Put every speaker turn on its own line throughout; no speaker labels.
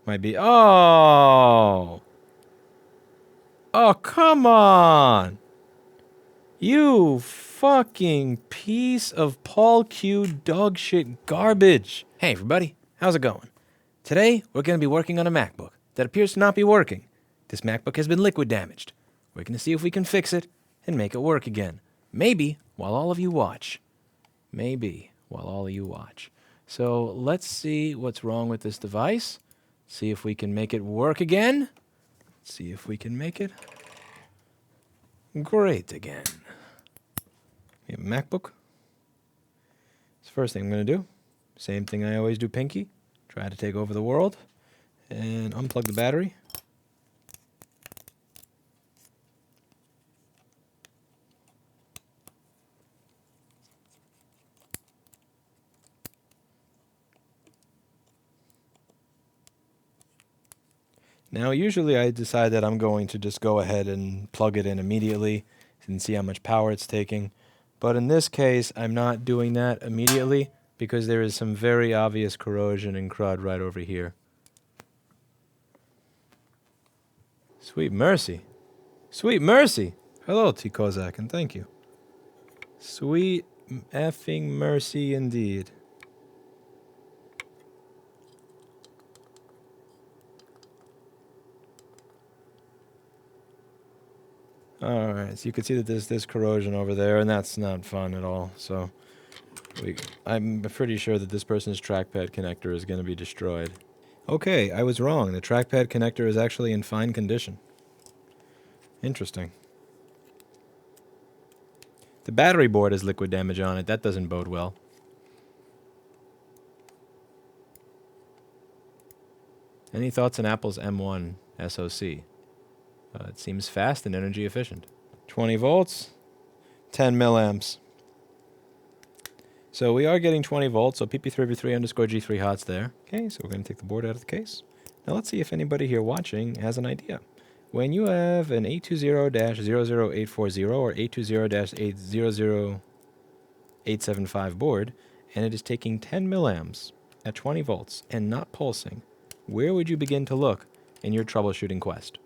Might be... Oh! Oh, come on! You fucking piece of Paul Q dog shit garbage. Hey everybody, how's it going? Today, we're going to be working on a MacBook that appears to not be working. This MacBook has been liquid damaged. We're going to see if we can fix it and make it work again. Maybe while all of you watch. Maybe while all of you watch. So let's see what's wrong with this device. See if we can make it work again. See if we can make it great again. We have a MacBook. It's the first thing I'm going to do. Same thing I always do, Pinky. Try to take over the world. And unplug the battery. Now, usually I decide that I'm going to just go ahead and plug it in immediately and see how much power it's taking. But in this case, I'm not doing that immediately because there is some very obvious corrosion and crud right over here. Sweet mercy. Sweet mercy. Hello, T. Kozak, and thank you. Sweet effing mercy indeed. Alright, so you can see that there's this corrosion over there, and that's not fun at all. So, I'm pretty sure that this person's trackpad connector is going to be destroyed. Okay, I was wrong. The trackpad connector is actually in fine condition. Interesting. The battery board has liquid damage on it. That doesn't bode well. Any thoughts on Apple's M1 SoC? It seems fast and energy efficient. 20 volts, 10 milliamps. So we are getting 20 volts, so pp3v3_g3 hots there. Okay, so we're going to take the board out of the case. Now let's see if anybody here watching has an idea. When you have an 820-00840 or 820-800875 board, and it is taking 10 milliamps at 20 volts and not pulsing, where would you begin to look in your troubleshooting quest?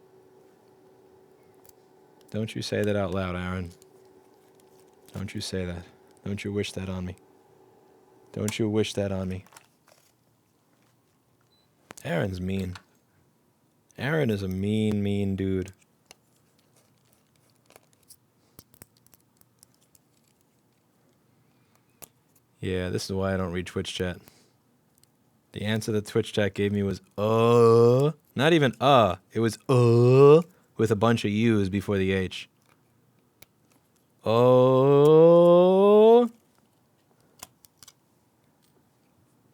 Don't you say that out loud, Aaron. Don't you say that. Don't you wish that on me. Don't you wish that on me. Aaron's mean. Aaron is a mean, mean dude. Yeah, this is why I don't read Twitch chat. The answer that Twitch chat gave me was, Not even, It was, with a bunch of U's before the H. Oh.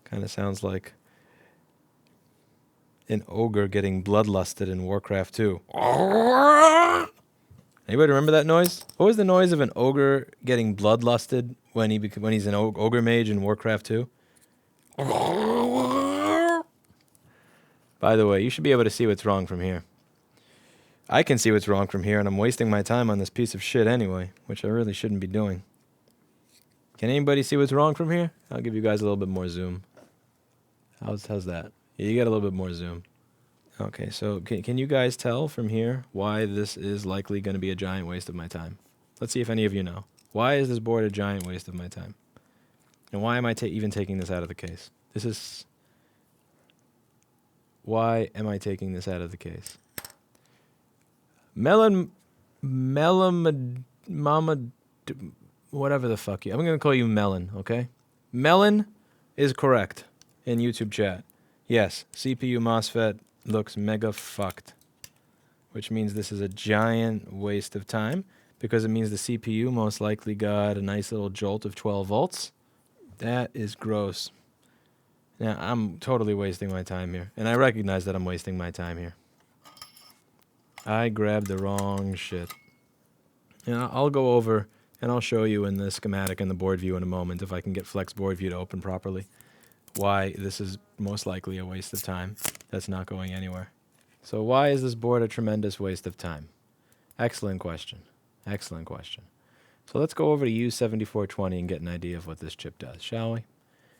Kind of sounds like an ogre getting bloodlusted in Warcraft 2. Anybody remember that noise? What was the noise of an ogre getting bloodlusted when he's an ogre mage in Warcraft 2? By the way, you should be able to see what's wrong from here. I can see what's wrong from here, and I'm wasting my time on this piece of shit anyway, which I really shouldn't be doing. Can anybody see what's wrong from here? I'll give you guys a little bit more zoom. How's that? Yeah, you get a little bit more zoom. Okay, so can you guys tell from here why this is likely going to be a giant waste of my time? Let's see if any of you know. Why is this board a giant waste of my time? And why am I even taking this out of the case? Why am I taking this out of the case? Mama, whatever the fuck you. I'm going to call you Melon, okay? Melon is correct in YouTube chat. Yes, CPU MOSFET looks mega fucked, which means this is a giant waste of time because it means the CPU most likely got a nice little jolt of 12 volts. That is gross. Now, I'm totally wasting my time here, and I recognize that I'm wasting my time here. I grabbed the wrong shit. And I'll go over and I'll show you in the schematic and the board view in a moment, if I can get Flex board view to open properly, why this is most likely a waste of time that's not going anywhere. So why is this board a tremendous waste of time? Excellent question. Excellent question. So let's go over to U7420 and get an idea of what this chip does, shall we?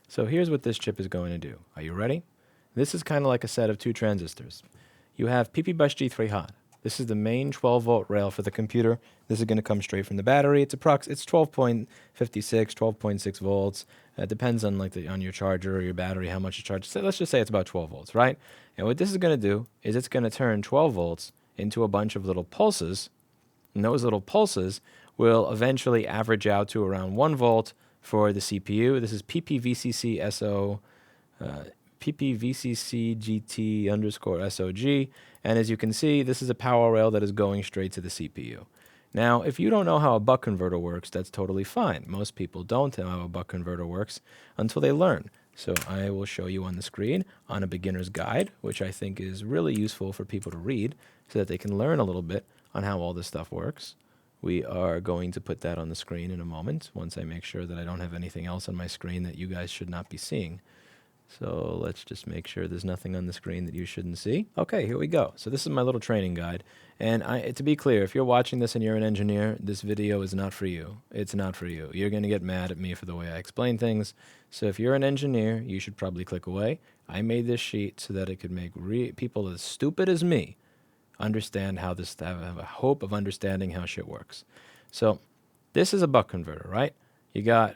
So here's what this chip is going to do. Are you ready? This is kind of like a set of two transistors. You have PP bus G3 hot. This is the main 12-volt rail for the computer. This is going to come straight from the battery. It's 12.56, 12.6 volts. It depends on on your charger or your battery, how much it charges. So let's just say it's about 12 volts, right? And what this is going to do is it's going to turn 12 volts into a bunch of little pulses. And those little pulses will eventually average out to around 1 volt for the CPU. This is PPVCC-SO, PPVCC-GT_SOG. And as you can see, this is a power rail that is going straight to the CPU. Now, if you don't know how a buck converter works, that's totally fine. Most people don't know how a buck converter works until they learn. So I will show you on the screen on a beginner's guide, which I think is really useful for people to read so that they can learn a little bit on how all this stuff works. We are going to put that on the screen in a moment once I make sure that I don't have anything else on my screen that you guys should not be seeing. So let's just make sure there's nothing on the screen that you shouldn't see. Okay, here we go. So this is my little training guide. And to be clear, if you're watching this and you're an engineer, this video is not for you. It's not for you. You're going to get mad at me for the way I explain things. So if you're an engineer, you should probably click away. I made this sheet so that it could make people as stupid as me understand how this, have a hope of understanding how shit works. So this is a buck converter, right? You got...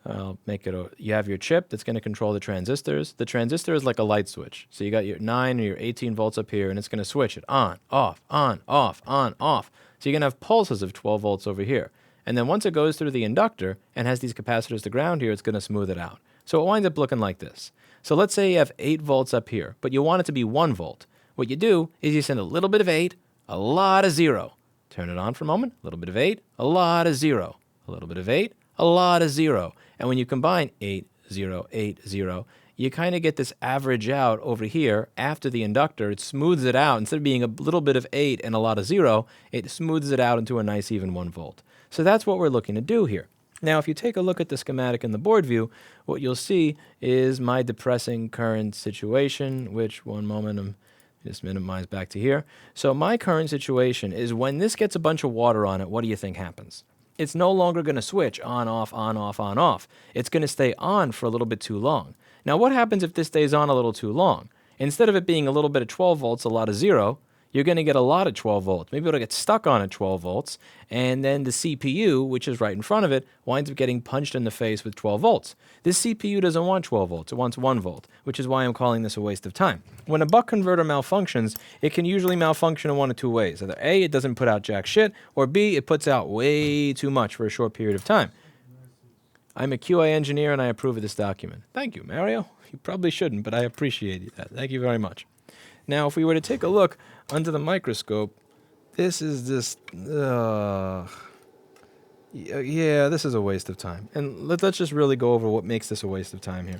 you have your chip that's going to control the transistors. The transistor is like a light switch. So you got your 9 or your 18 volts up here, and it's going to switch it on, off, on, off, on, off. So you're going to have pulses of 12 volts over here. And then once it goes through the inductor and has these capacitors to ground here, it's going to smooth it out. So it winds up looking like this. So let's say you have 8 volts up here, but you want it to be 1 volt. What you do is you send a little bit of 8, a lot of 0. Turn it on for a moment, a little bit of 8, a lot of 0. A little bit of 8, a lot of 0. And when you combine 8, 0, 8, 0, you kind of get this average out over here after the inductor. It smooths it out. Instead of being a little bit of 8 and a lot of 0, it smooths it out into a nice even 1 volt. So that's what we're looking to do here. Now, if you take a look at the schematic in the board view, what you'll see is my depressing current situation, which one moment I'm just minimize back to here. So my current situation is when this gets a bunch of water on it, what do you think happens? It's no longer going to switch on, off, on, off, on, off. It's going to stay on for a little bit too long. Now, what happens if this stays on a little too long? Instead of it being a little bit of 12 volts, a lot of 0, you're going to get a lot of 12 volts. Maybe it'll get stuck on at 12 volts, and then the CPU, which is right in front of it, winds up getting punched in the face with 12 volts. This CPU doesn't want 12 volts. It wants 1 volt, which is why I'm calling this a waste of time. When a buck converter malfunctions, it can usually malfunction in one of two ways. Either A, it doesn't put out jack shit, or B, it puts out way too much for a short period of time. I'm a QA engineer, and I approve of this document. Thank you, Mario. You probably shouldn't, but I appreciate that. Thank you very much. Now, if we were to take a look under the microscope, this is just, yeah, this is a waste of time. And let's just really go over what makes this a waste of time here.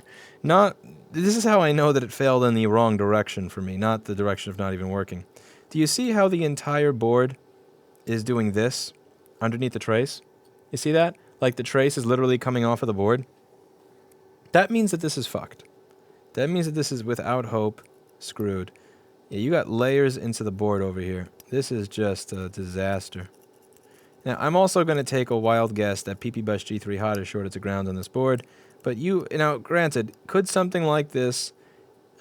This is how I know that it failed in the wrong direction for me, not the direction of not even working. Do you see how the entire board is doing this underneath the trace? You see that? Like the trace is literally coming off of the board? That means that this is fucked. That means that this is without hope, screwed. Yeah, you got layers into the board over here. This is just a disaster. Now, I'm also going to take a wild guess that PP bus G3 hot is shorted to ground on this board. But now, granted, could something like this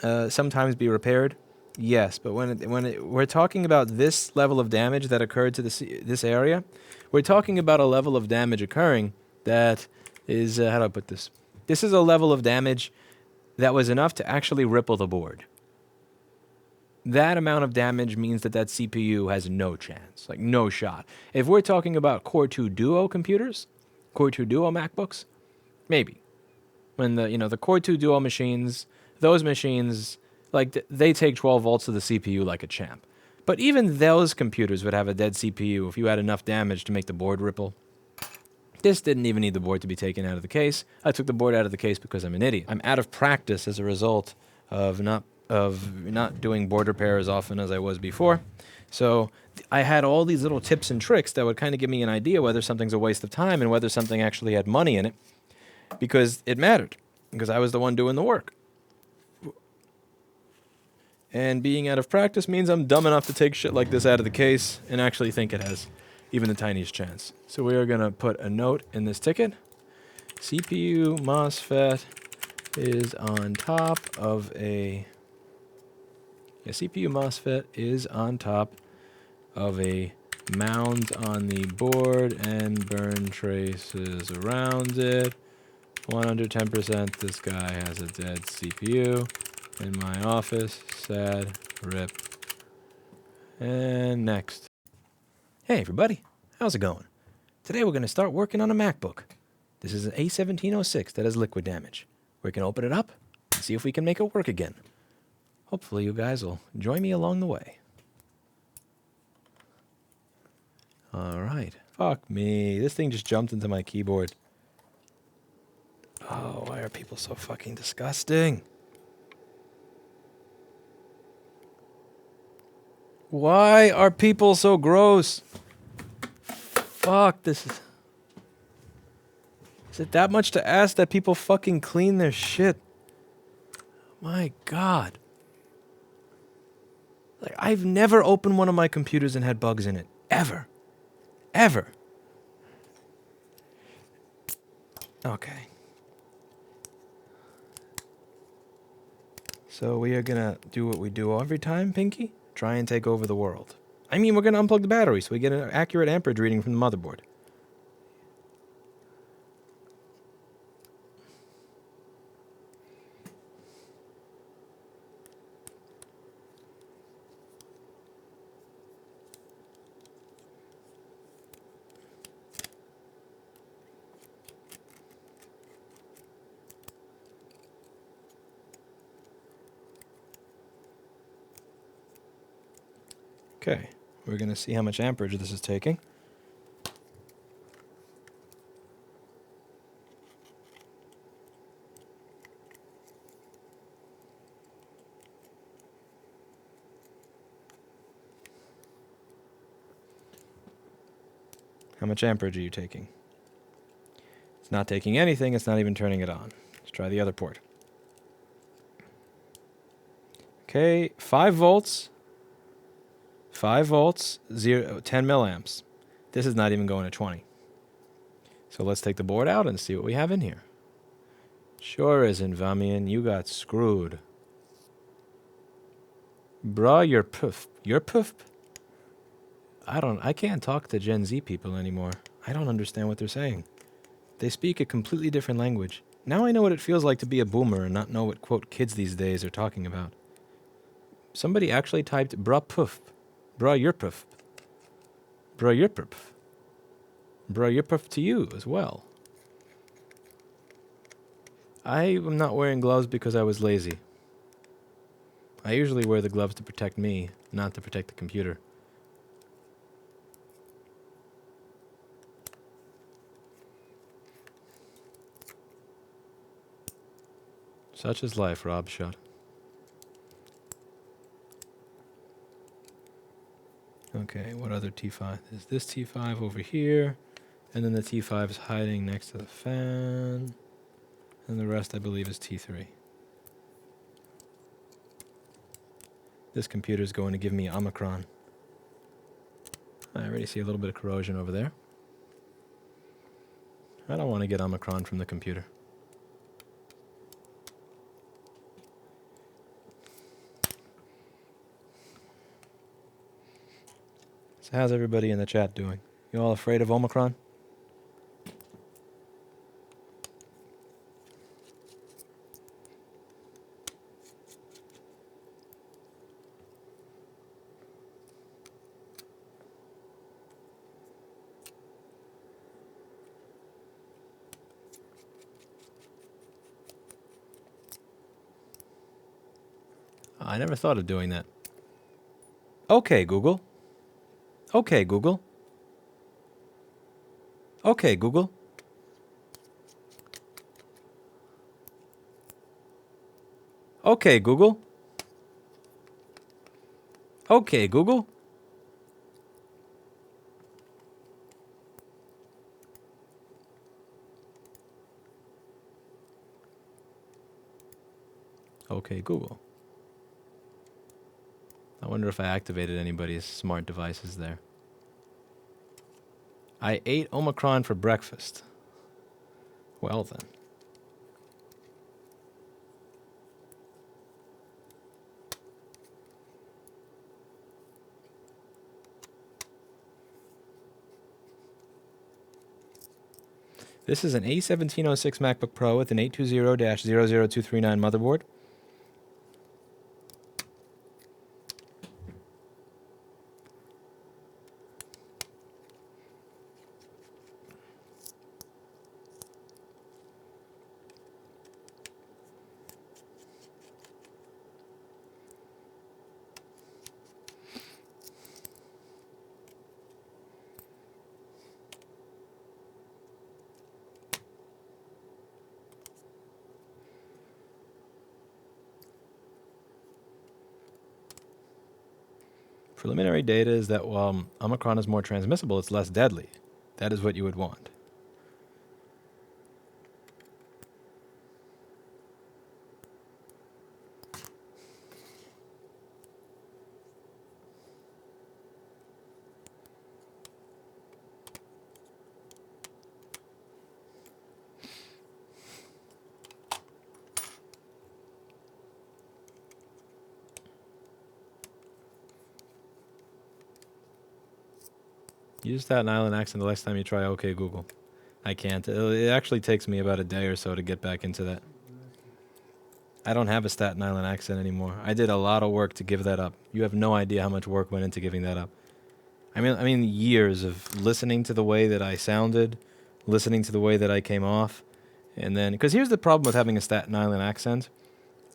sometimes be repaired? Yes, but we're talking about this level of damage that occurred to this area, we're talking about a level of damage occurring that is, how do I put this? This is a level of damage that was enough to actually ripple the board. That amount of damage means that CPU has no chance, like no shot. If we're talking about Core 2 Duo computers, Core 2 Duo MacBooks, maybe. When the Core 2 Duo machines, those machines, like they take 12 volts to the CPU like a champ. But even those computers would have a dead CPU if you had enough damage to make the board ripple. This didn't even need the board to be taken out of the case. I took the board out of the case because I'm an idiot. I'm out of practice as a result of not doing board repair as often as I was before. So I had all these little tips and tricks that would kind of give me an idea whether something's a waste of time and whether something actually had money in it, because it mattered, because I was the one doing the work. And being out of practice means I'm dumb enough to take shit like this out of the case and actually think it has even the tiniest chance. So we are going to put a note in this ticket. CPU MOSFET is on top of a A CPU MOSFET is on top of a mound on the board and burn traces around it. 110%, this guy has a dead CPU in my office. Sad, rip. And next. Hey everybody, how's it going? Today we're going to start working on a MacBook. This is an A1706 that has liquid damage. We're going to open it up and see if we can make it work again. Hopefully you guys will join me along the way. Alright. Fuck me. This thing just jumped into my keyboard. Oh, why are people so fucking disgusting? Why are people so gross? Fuck, this is... Is it that much to ask that people fucking clean their shit? My God. Like, I've never opened one of my computers and had bugs in it. Ever. Ever. Okay. So we are gonna do what we do every time, Pinky. Try and take over the world. I mean, we're gonna unplug the battery so we get an accurate amperage reading from the motherboard. Okay, we're going to see how much amperage this is taking. How much amperage are you taking? It's not taking anything, it's not even turning it on. Let's try the other port. Okay, 5 volts. 5 volts, 10 milliamps. This is not even going to 20. So let's take the board out and see what we have in here. Sure isn't, Vamian. You got screwed. Bruh, you're poof. You're poof. I can't talk to Gen Z people anymore. I don't understand what they're saying. They speak a completely different language. Now I know what it feels like to be a boomer and not know what, quote, kids these days are talking about. Somebody actually typed, bruh, poof. Bruh, you're poof. Bruh, you're poof. Bruh, you're poof to you as well. I am not wearing gloves because I was lazy. I usually wear the gloves to protect me, not to protect the computer. Such is life, Rob Shot. Okay, what other T5? There's this T5 over here, and then the T5 is hiding next to the fan, and the rest I believe is T3. This computer is going to give me Omicron. I already see a little bit of corrosion over there. I don't want to get Omicron from the computer. So how's everybody in the chat doing? You all afraid of Omicron? I never thought of doing that. Okay, Google. Okay, Google. Okay, Google. Okay, Google. Okay, Google. Okay, Google. I wonder if I activated anybody's smart devices there. I ate Omicron for breakfast. Well then. This is an A1706 MacBook Pro with an 820-00239 motherboard. Preliminary data is that while Omicron is more transmissible, it's less deadly. That is what you would want. Use Staten Island accent the next time you try OK Google. I can't. It actually takes me about a day or so to get back into that. I don't have a Staten Island accent anymore. I did a lot of work to give that up. You have no idea how much work went into giving that up. I mean years of listening to the way that I sounded, listening to the way that I came off, and then because here's the problem with having a Staten Island accent.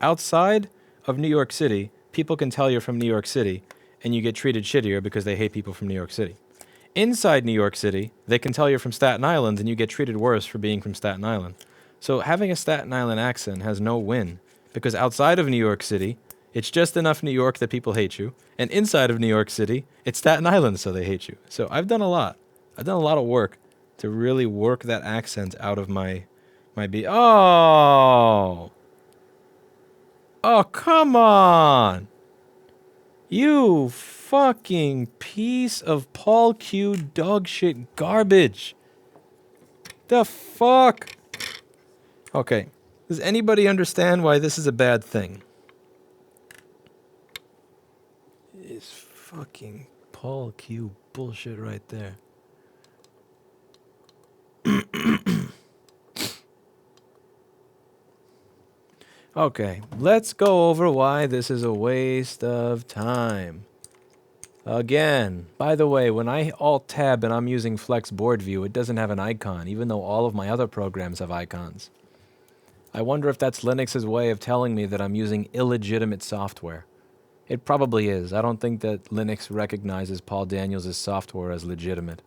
Outside of New York City, people can tell you're from New York City, and you get treated shittier because they hate people from New York City. Inside New York City, they can tell you're from Staten Island and you get treated worse for being from Staten Island. So having a Staten Island accent has no win because outside of New York City, it's just enough New York that people hate you. And inside of New York City, it's Staten Island so they hate you. So I've done a lot. I've done a lot of work to really work that accent out of my Oh! Oh, come on! You fucking piece of Paul Q dog shit garbage. The fuck? Okay. Does anybody understand why this is a bad thing? It's fucking Paul Q bullshit right there. Okay, let's go over why this is a waste of time. Again, by the way, when I Alt-Tab and I'm using Flex Board View, it doesn't have an icon, even though all of my other programs have icons. I wonder if that's Linux's way of telling me that I'm using illegitimate software. It probably is. I don't think that Linux recognizes Paul Daniels' software as legitimate.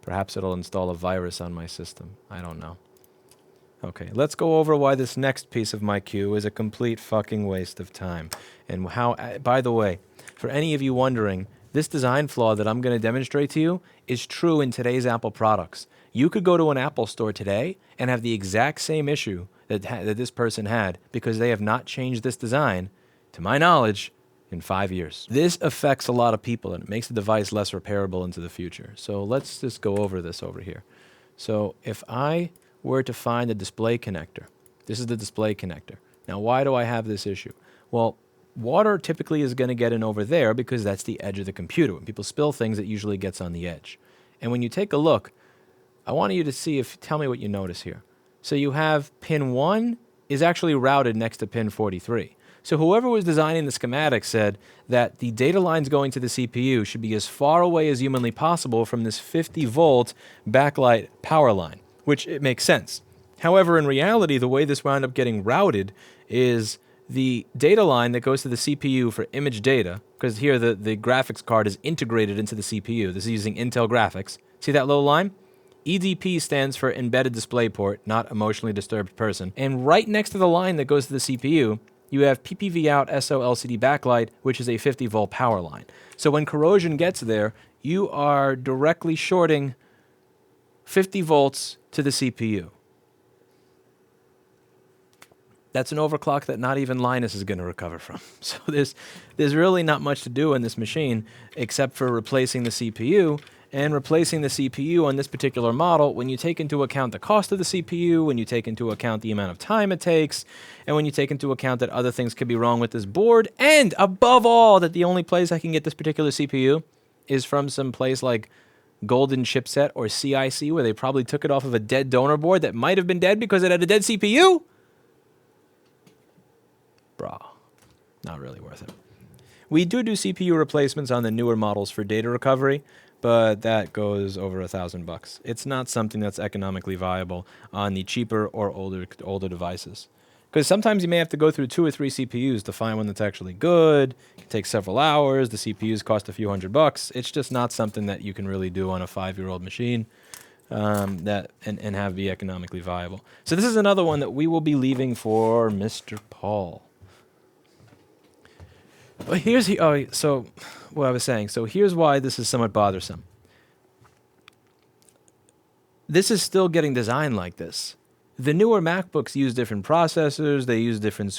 Perhaps it'll install a virus on my system. I don't know. Okay, let's go over why this next piece of my queue is a complete fucking waste of time. And how, by the way, for any of you wondering, this design flaw that I'm going to demonstrate to you is true in today's Apple products. You could go to an Apple store today and have the exact same issue that this person had because they have not changed this design, to my knowledge, in 5 years. This affects a lot of people and it makes the device less repairable into the future. So let's just go over this over here. So if I were to find a display connector, this is the display connector. Now, why do I have this issue? Well, water typically is going to get in over there because that's the edge of the computer. When people spill things, it usually gets on the edge. And when you take a look, I want you to tell me what you notice here. So you have pin 1 is actually routed next to pin 43. So whoever was designing the schematic said that the data lines going to the CPU should be as far away as humanly possible from this 50-volt backlight power line, which it makes sense. However, in reality, the way this wound up getting routed is the data line that goes to the CPU for image data, because here the graphics card is integrated into the CPU. This is using Intel graphics. See that little line? EDP stands for Embedded Display Port, not Emotionally Disturbed Person. And right next to the line that goes to the CPU, you have PPV out SO LCD backlight, which is a 50-volt power line. So when corrosion gets there, you are directly shorting 50 volts to the CPU. That's an overclock that not even Linus is going to recover from. So there's really not much to do on this machine except for replacing the CPU. And replacing the CPU on this particular model, when you take into account the cost of the CPU, when you take into account the amount of time it takes, and when you take into account that other things could be wrong with this board, and above all, that the only place I can get this particular CPU is from some place like golden chipset or CIC where they probably took it off of a dead donor board that might have been dead because it had a dead CPU? Bruh, not really worth it. We do CPU replacements on the newer models for data recovery, but that goes over $1,000. It's not something that's economically viable on the cheaper or older devices. Because sometimes you may have to go through 2 or 3 CPUs to find one that's actually good. It can take several hours. The CPUs cost a few $100. It's just not something that you can really do on a 5-year-old machine and have be economically viable. So this is another one that we will be leaving for Mr. Paul. But so what I was saying. So here's why this is somewhat bothersome. This is still getting designed like this. The newer MacBooks use different processors. They use different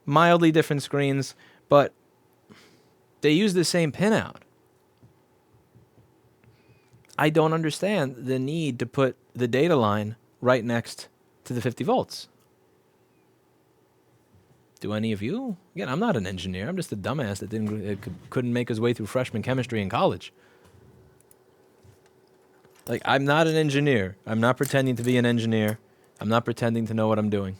mildly different screens, but they use the same pinout. I don't understand the need to put the data line right next to the 50 volts. Do any of you? Again, I'm not an engineer. I'm just a dumbass that couldn't make his way through freshman chemistry in college. Like, I'm not an engineer. I'm not pretending to be an engineer. I'm not pretending to know what I'm doing.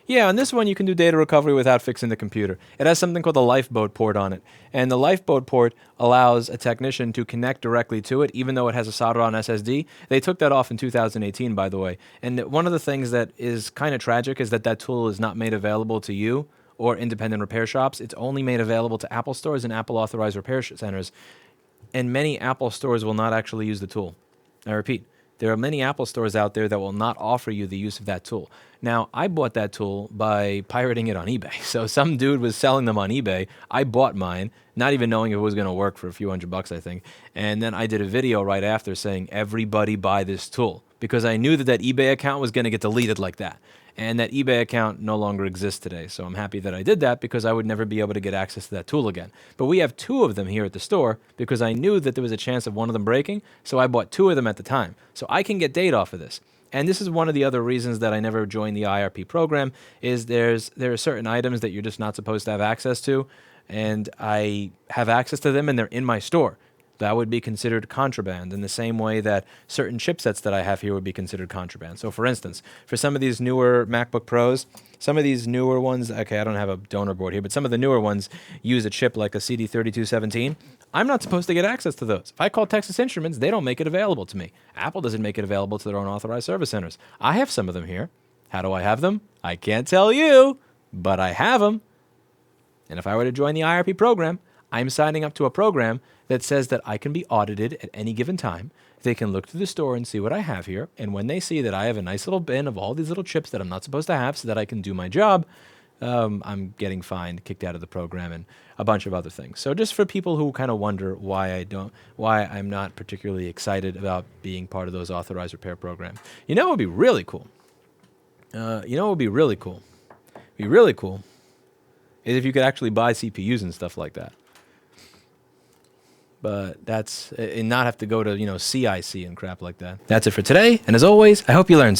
Yeah, on this one, you can do data recovery without fixing the computer. It has something called the Lifeboat port on it. And the Lifeboat port allows a technician to connect directly to it, even though it has a soldered-on SSD. They took that off in 2018, by the way. And one of the things that is kind of tragic is that tool is not made available to you or independent repair shops. It's only made available to Apple stores and Apple-authorized repair centers. And many Apple stores will not actually use the tool. I repeat, there are many Apple stores out there that will not offer you the use of that tool. Now, I bought that tool by pirating it on eBay. So some dude was selling them on eBay. I bought mine, not even knowing if it was going to work for a few $100, I think. And then I did a video right after saying, everybody buy this tool. Because I knew that eBay account was going to get deleted like that. And that eBay account no longer exists today. So I'm happy that I did that because I would never be able to get access to that tool again. But we have 2 of them here at the store because I knew that there was a chance of one of them breaking. So I bought 2 of them at the time. So I can get data off of this. And this is one of the other reasons that I never joined the IRP program is there are certain items that you're just not supposed to have access to. And I have access to them and they're in my store. That would be considered contraband in the same way that certain chipsets that I have here would be considered contraband. So for instance, for some of these newer MacBook Pros, some of these newer ones, okay, I don't have a donor board here, but some of the newer ones use a chip like a CD3217. I'm not supposed to get access to those. If I call Texas Instruments, they don't make it available to me. Apple doesn't make it available to their own authorized service centers. I have some of them here. How do I have them? I can't tell you, but I have them. And if I were to join the IRP program, I'm signing up to a program that says that I can be audited at any given time. They can look through the store and see what I have here. And when they see that I have a nice little bin of all these little chips that I'm not supposed to have so that I can do my job, I'm getting fined, kicked out of the program, and a bunch of other things. So just for people who kind of wonder why I'm not particularly excited about being part of those authorized repair programs. You know what would be really cool? Be really cool is if you could actually buy CPUs and stuff like that. But and not have to go to, CIC and crap like that. That's it for today. And as always, I hope you learned something.